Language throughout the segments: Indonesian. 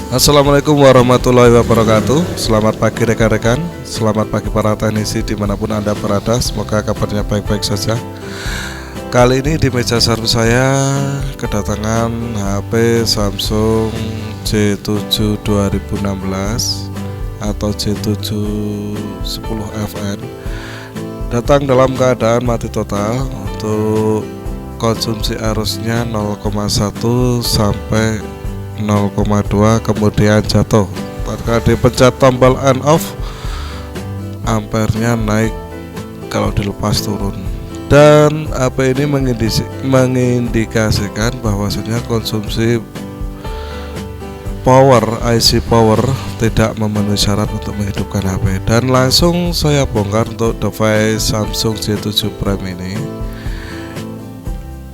Assalamualaikum warahmatullahi wabarakatuh. Selamat pagi rekan-rekan. Selamat pagi para teknisi dimanapun Anda berada. Semoga kabarnya baik-baik saja. Kali ini di meja servis saya kedatangan HP Samsung J7 2016 atau J7 10FN. Datang dalam keadaan mati total. Untuk konsumsi arusnya 0,1 sampai 0,2, kemudian jatuh. Ketika dipencet tombol on off, ampernya naik, kalau dilepas turun. Dan HP ini mengindikasikan bahwasanya konsumsi power, IC power tidak memenuhi syarat untuk menghidupkan HP. Dan langsung saya bongkar untuk device Samsung J7 Prime ini.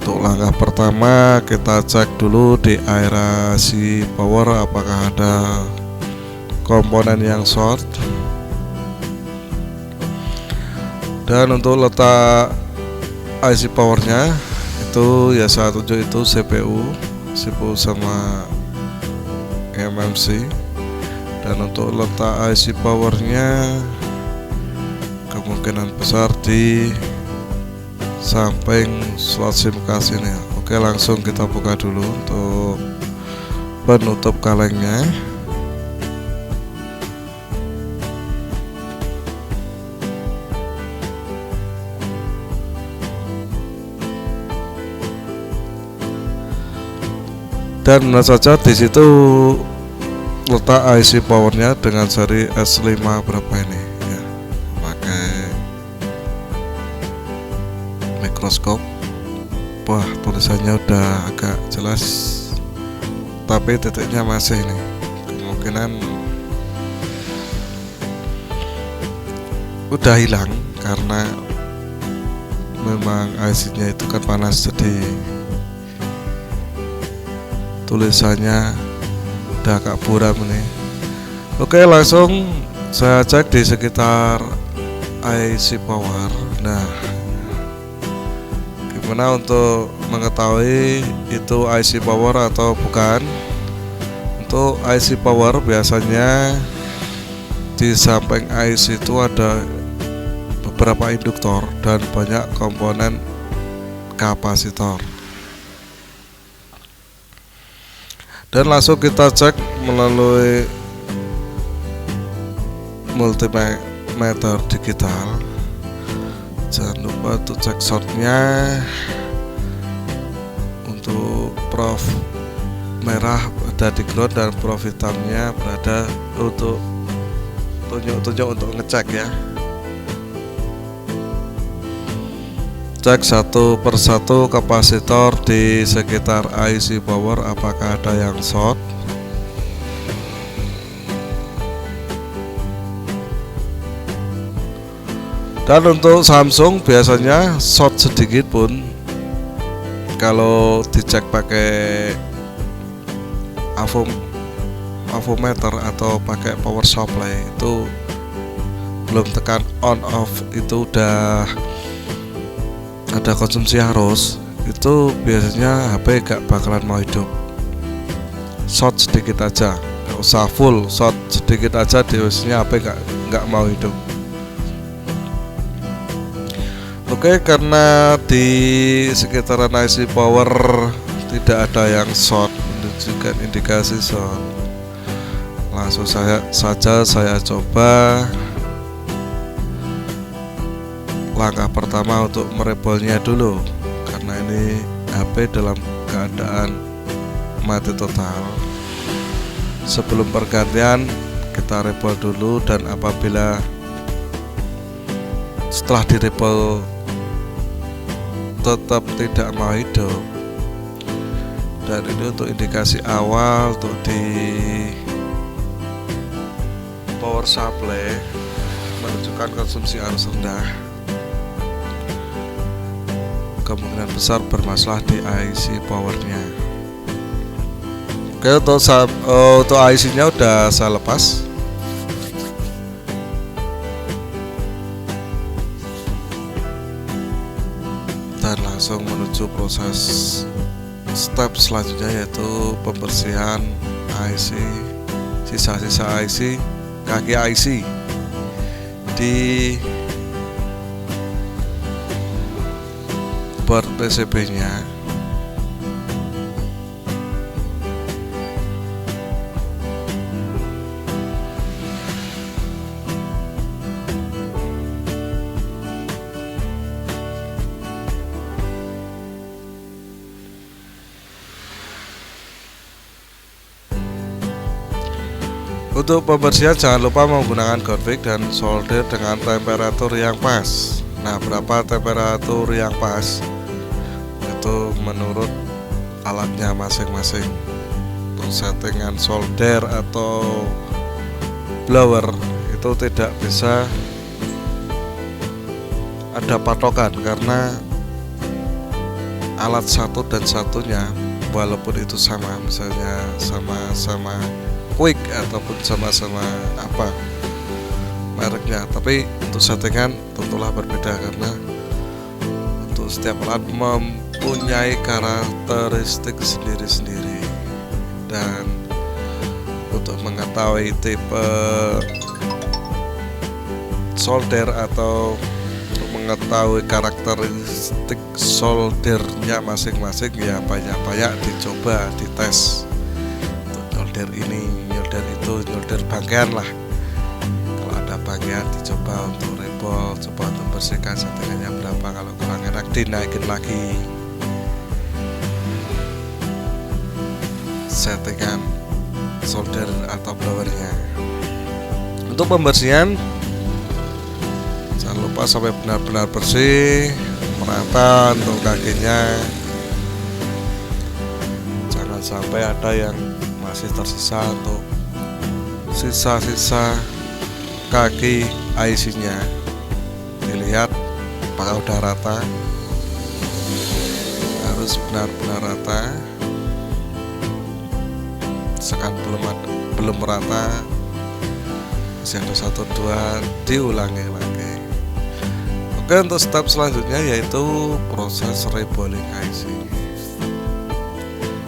Untuk langkah pertama kita cek dulu di area IC power apakah ada komponen yang short. Dan untuk letak IC powernya itu ya saya tunjuk itu CPU sama eMMC. Dan untuk letak IC powernya kemungkinan besar di samping slot SIM card ini. Oke, langsung kita buka dulu untuk penutup kalengnya. Dan benar saja di situ letak IC powernya dengan seri S5 berapa ini ya, pakai mikroskop. Wah, tulisannya udah agak jelas, tapi titiknya masih ini. Kemungkinan udah hilang karena memang IC-nya itu kan panas, jadi tulisannya udah agak buram ini. Oke, langsung saya cek di sekitar IC power. Nah, gimana untuk mengetahui itu IC power atau bukan? Untuk IC power biasanya di samping IC itu ada beberapa induktor dan banyak komponen kapasitor. Dan langsung kita cek melalui multimeter digital. Jangan lupa untuk cek shortnya. Untuk prof merah ada di ground dan prof hitamnya berada untuk tunjuk untuk ngecek ya. Cek satu persatu kapasitor di sekitar IC power apakah ada yang short. Dan untuk Samsung biasanya short sedikit pun kalau dicek pakai avometer atau pakai power supply itu belum tekan on off itu udah ada konsumsi arus, itu biasanya HP gak bakalan mau hidup. Short sedikit aja, gak usah full, short sedikit aja biasanya HP gak mau hidup. Oke, karena di sekitaran IC power tidak ada yang short, menunjukkan indikasi short. Langsung saja saya coba. Langkah pertama untuk merebolnya dulu, karena ini HP dalam keadaan mati total. Sebelum pergantian kita rebol dulu, dan apabila setelah direbol tetap tidak mau hidup, dan ini untuk indikasi awal untuk di power supply menunjukkan konsumsi arus rendah, kemungkinan besar bermasalah di IC powernya. Oke, untuk IC nya udah saya lepas. Dan langsung menuju proses step selanjutnya, yaitu pembersihan IC sisa-sisa IC, kaki IC di board PCB-nya. Untuk pembersihan jangan lupa menggunakan Gonfig dan solder dengan temperatur yang pas. Nah, berapa temperatur yang pas itu menurut alatnya masing-masing. Untuk settingan solder atau blower itu tidak bisa ada patokan, karena alat satu dan satunya walaupun itu sama, misalnya sama-sama Quick ataupun sama-sama apa mereknya, tapi untuk settingan tentulah berbeda, karena untuk setiap alat mempunyai karakteristik sendiri-sendiri. Dan untuk mengetahui tipe solder atau untuk mengetahui karakteristik soldernya masing-masing, ya banyak-banyak dicoba, dites. Nyolder ini, nyolder itu, nyolder bangkean lah. Kalau ada bangkean dicoba untuk rebol, coba untuk bersihkan settingannya berapa, kalau kurang enak dinaikin lagi settingan solder atau blowernya. Untuk pembersihan jangan lupa sampai benar-benar bersih, merata untuk kakinya, jangan sampai ada yang masih tersisa untuk sisa-sisa kaki IC-nya. Dilihat apakah udah rata, harus benar-benar rata. Misalkan belum merata, masih ada 1-2, diulangi lagi. Oke, untuk step selanjutnya yaitu proses rebolling IC.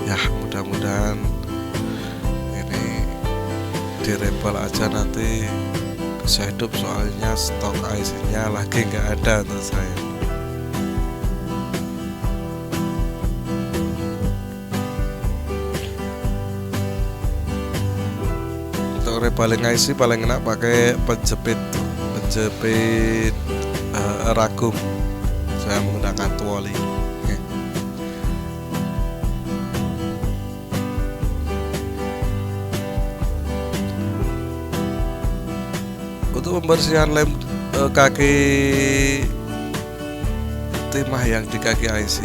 Ya, mudah-mudahan direbol aja nanti bisa hidup, soalnya stok IC-nya lagi nggak ada untuk saya. Untuk rebolling IC paling enak pakai penjepit ragum. Saya menggunakan tuoli. Untuk pembersihan lem kaki timah yang di kaki IC,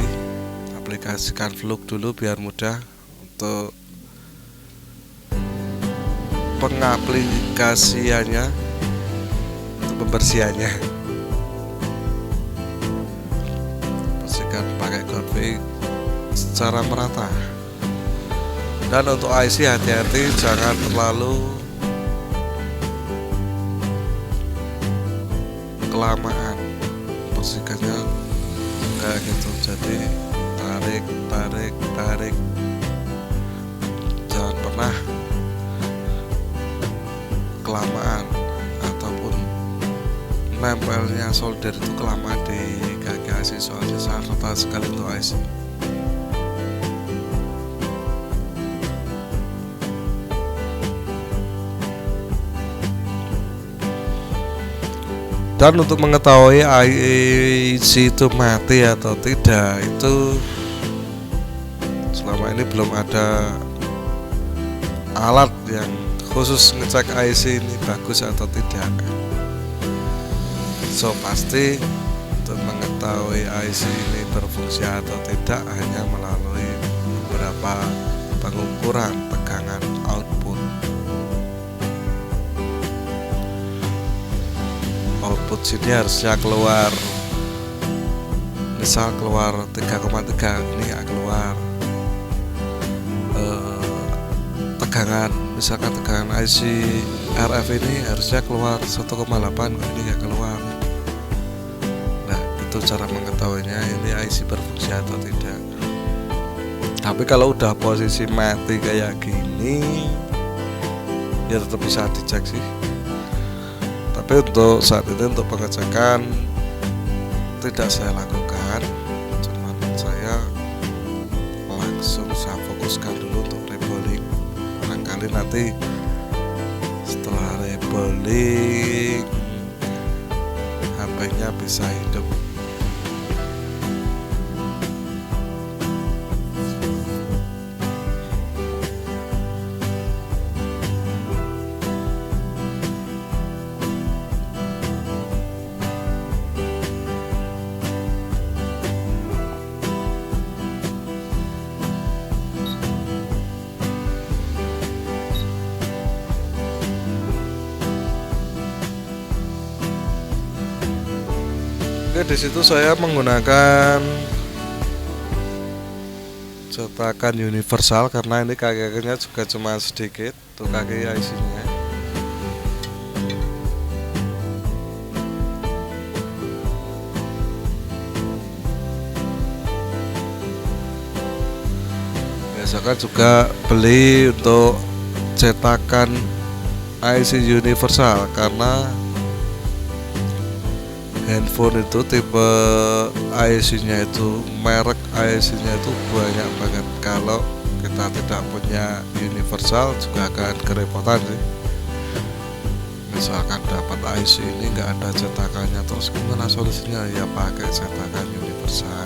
aplikasikan flux dulu biar mudah untuk pengaplikasiannya, untuk pembersihannya. Bersihkan pakai Gonfig secara merata. Dan untuk IC hati-hati, jangan terlalu kelamaan bersihkannya kayak gitu. Jadi tarik, jangan pernah kelamaan ataupun nempelnya solder itu kelamaan di kaki IC, soalnya sangat rata sekali untuk IC. Dan untuk mengetahui IC itu mati atau tidak, itu selama ini belum ada alat yang khusus ngecek IC ini bagus atau tidak. So pasti untuk mengetahui IC ini berfungsi atau tidak hanya melalui beberapa pengukuran tegangan output. Output sini harusnya keluar, misal keluar 3,3, ini nggak keluar. Tegangan, misalkan tegangan IC RF ini harusnya keluar 1,8, ini nggak keluar. Nah, itu cara mengetahuinya ini IC berfungsi atau tidak. Tapi kalau udah posisi mati kayak gini, ya tetap bisa dicek sih. Tapi untuk saat ini untuk pengecekan tidak saya lakukan, cuman saya langsung saya fokuskan dulu untuk rebolling. Barangkali nanti setelah rebolling HP-nya bisa hidup. Oke, di situ saya menggunakan cetakan universal karena ini kaki-kakinya juga cuma sedikit tuh kaki IC-nya. Biasakan juga beli untuk cetakan IC universal karena handphone itu tipe IC-nya itu merek IC-nya itu banyak banget. Kalau kita tidak punya universal juga akan kerepotan sih. Misalkan dapat IC ini nggak ada cetakannya, terus gimana solusinya? Ya pakai cetakan universal.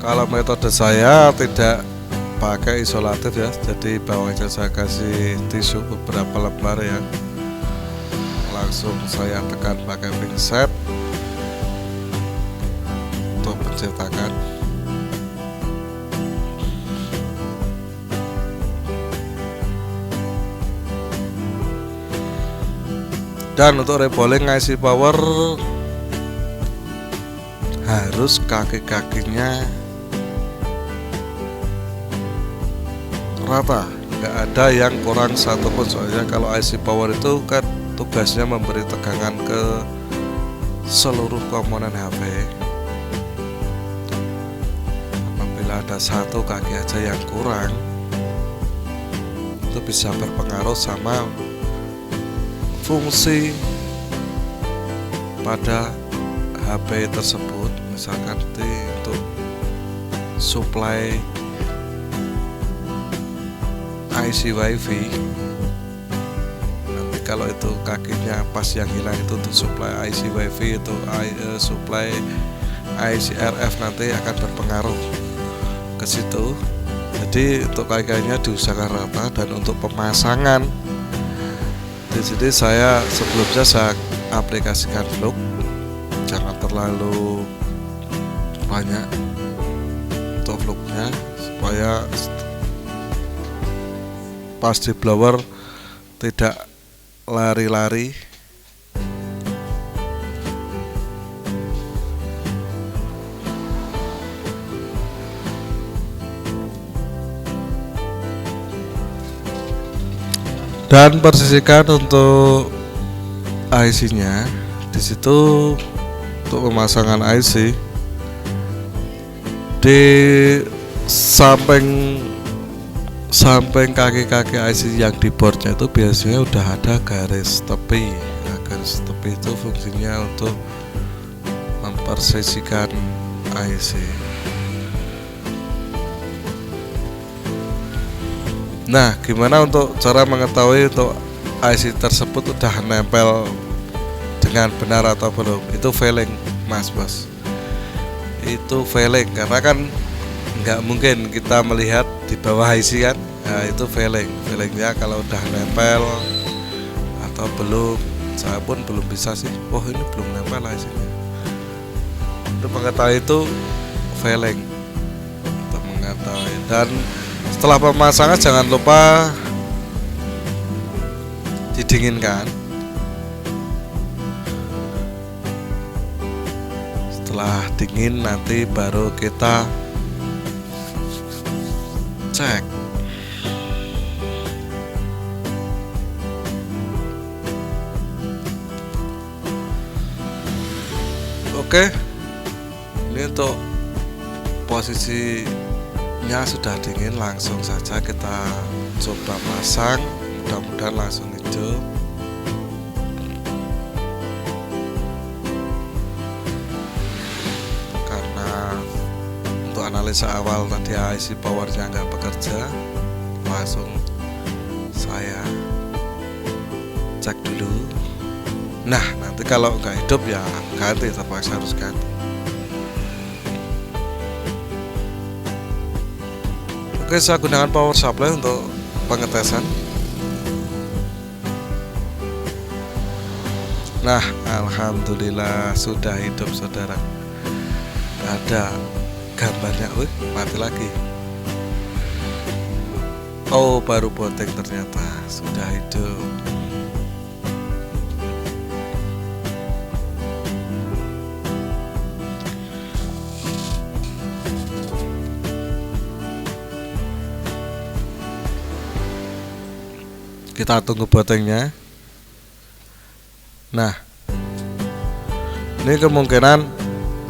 Kalau metode saya tidak pakai isolatif ya, jadi bawahnya saya kasih tisu beberapa lembar ya. Langsung saya tekan pakai pinset untuk pencetakan. Dan untuk rebolling IC power harus kaki-kakinya rata, nggak ada yang kurang satupun. Soalnya kalau IC power itu kan tugasnya memberi tegangan ke seluruh komponen HP. Apabila ada satu kaki aja yang kurang, itu bisa berpengaruh sama fungsi pada HP tersebut. Misalkan untuk supply IC WiFi, nanti kalau itu kakinya pas yang hilang itu untuk supply IC WiFi, itu supply IC RF nanti akan berpengaruh ke situ. Jadi untuk kaki-kakinya diusahakan rata. Dan untuk pemasangan di sini saya sebelumnya saya aplikasikan flux, jangan terlalu banyak untuk fluxnya supaya pas di blower tidak lari-lari. Dan persisikan untuk IC-nya. Di situ untuk pemasangan IC di samping kaki-kaki IC yang di boardnya itu biasanya udah ada garis tepi. Nah, garis tepi itu fungsinya untuk mempersisikan IC. Nah, gimana untuk cara mengetahui untuk IC tersebut udah nempel dengan benar atau belum? Itu failing, Mas Bos. Itu failing karena kan nggak mungkin kita melihat di bawah IC kan. Nah, itu failingnya kalau udah nempel atau belum. Saya pun belum bisa sih, oh ini belum nempel IC-nya. Untuk mengetahui itu failing, untuk mengetahui. Dan setelah pemasangan jangan lupa didinginkan. Setelah dingin nanti baru kita cek. Oke, ini untuk posisinya sudah dingin, langsung saja kita coba pasang, mudah-mudahan langsung hijau. Karena untuk analisa awal tadi IC powernya nggak bekerja, langsung saya cek dulu. Nah, nanti kalau nggak hidup ya ganti, terpaksa harus ganti. Oke, saya gunakan power supply untuk pengetesan. Nah, alhamdulillah sudah hidup saudara. Ada gambarnya, mati lagi. Oh, baru boteng ternyata sudah hidup. Kita tunggu botengnya. Nah, ini kemungkinan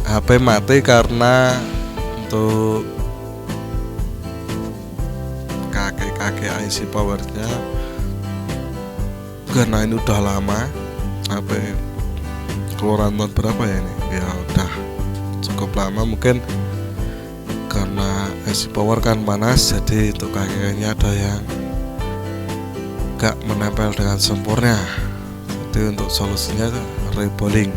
HP mati karena untuk kaki IC powernya, karena ini udah lama. HP keluaran tahun berapa ya ini? Ya udah cukup lama, mungkin karena IC power kan panas, jadi untuk kakinya ada yang gak menempel dengan sempurna. Jadi untuk solusinya rebolling.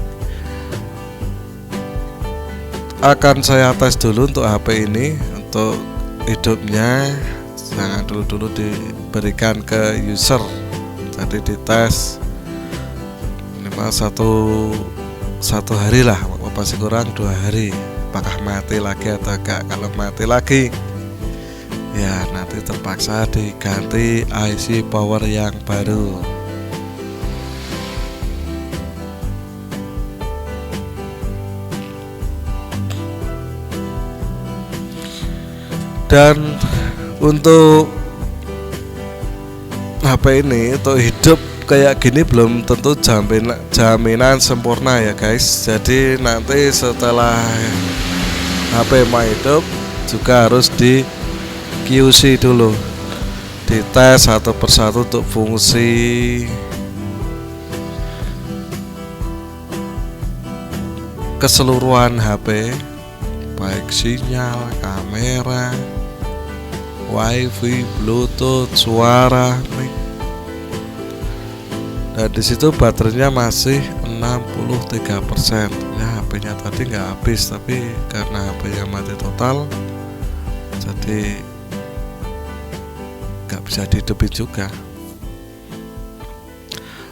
Akan saya tes dulu untuk HP ini. Untuk hidupnya jangan dulu diberikan ke user, jadi dites minimal satu hari lah, pasti kurang 2 hari. Apakah mati lagi atau enggak? Kalau mati lagi ya nanti terpaksa diganti IC power yang baru. Dan untuk HP ini untuk hidup kayak gini belum tentu jaminan sempurna ya guys. Jadi nanti setelah HP mau hidup juga harus di QC dulu, dites satu persatu untuk fungsi keseluruhan HP, baik sinyal, kamera, wifi, bluetooth, suara, mic. Dan disitu baterainya masih 63%. Ya, HP-nya tadi nggak habis, tapi karena HP-nya mati total, jadi nggak bisa dihidupin juga.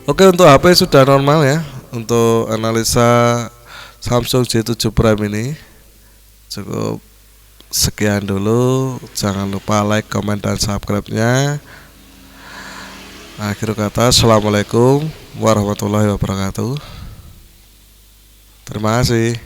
Oke, untuk HP sudah normal ya. Untuk analisa Samsung J7 Prime ini cukup sekian dulu. Jangan lupa like, comment, dan subscribe-nya. Akhir kata, assalamualaikum warahmatullahi wabarakatuh. Terima kasih.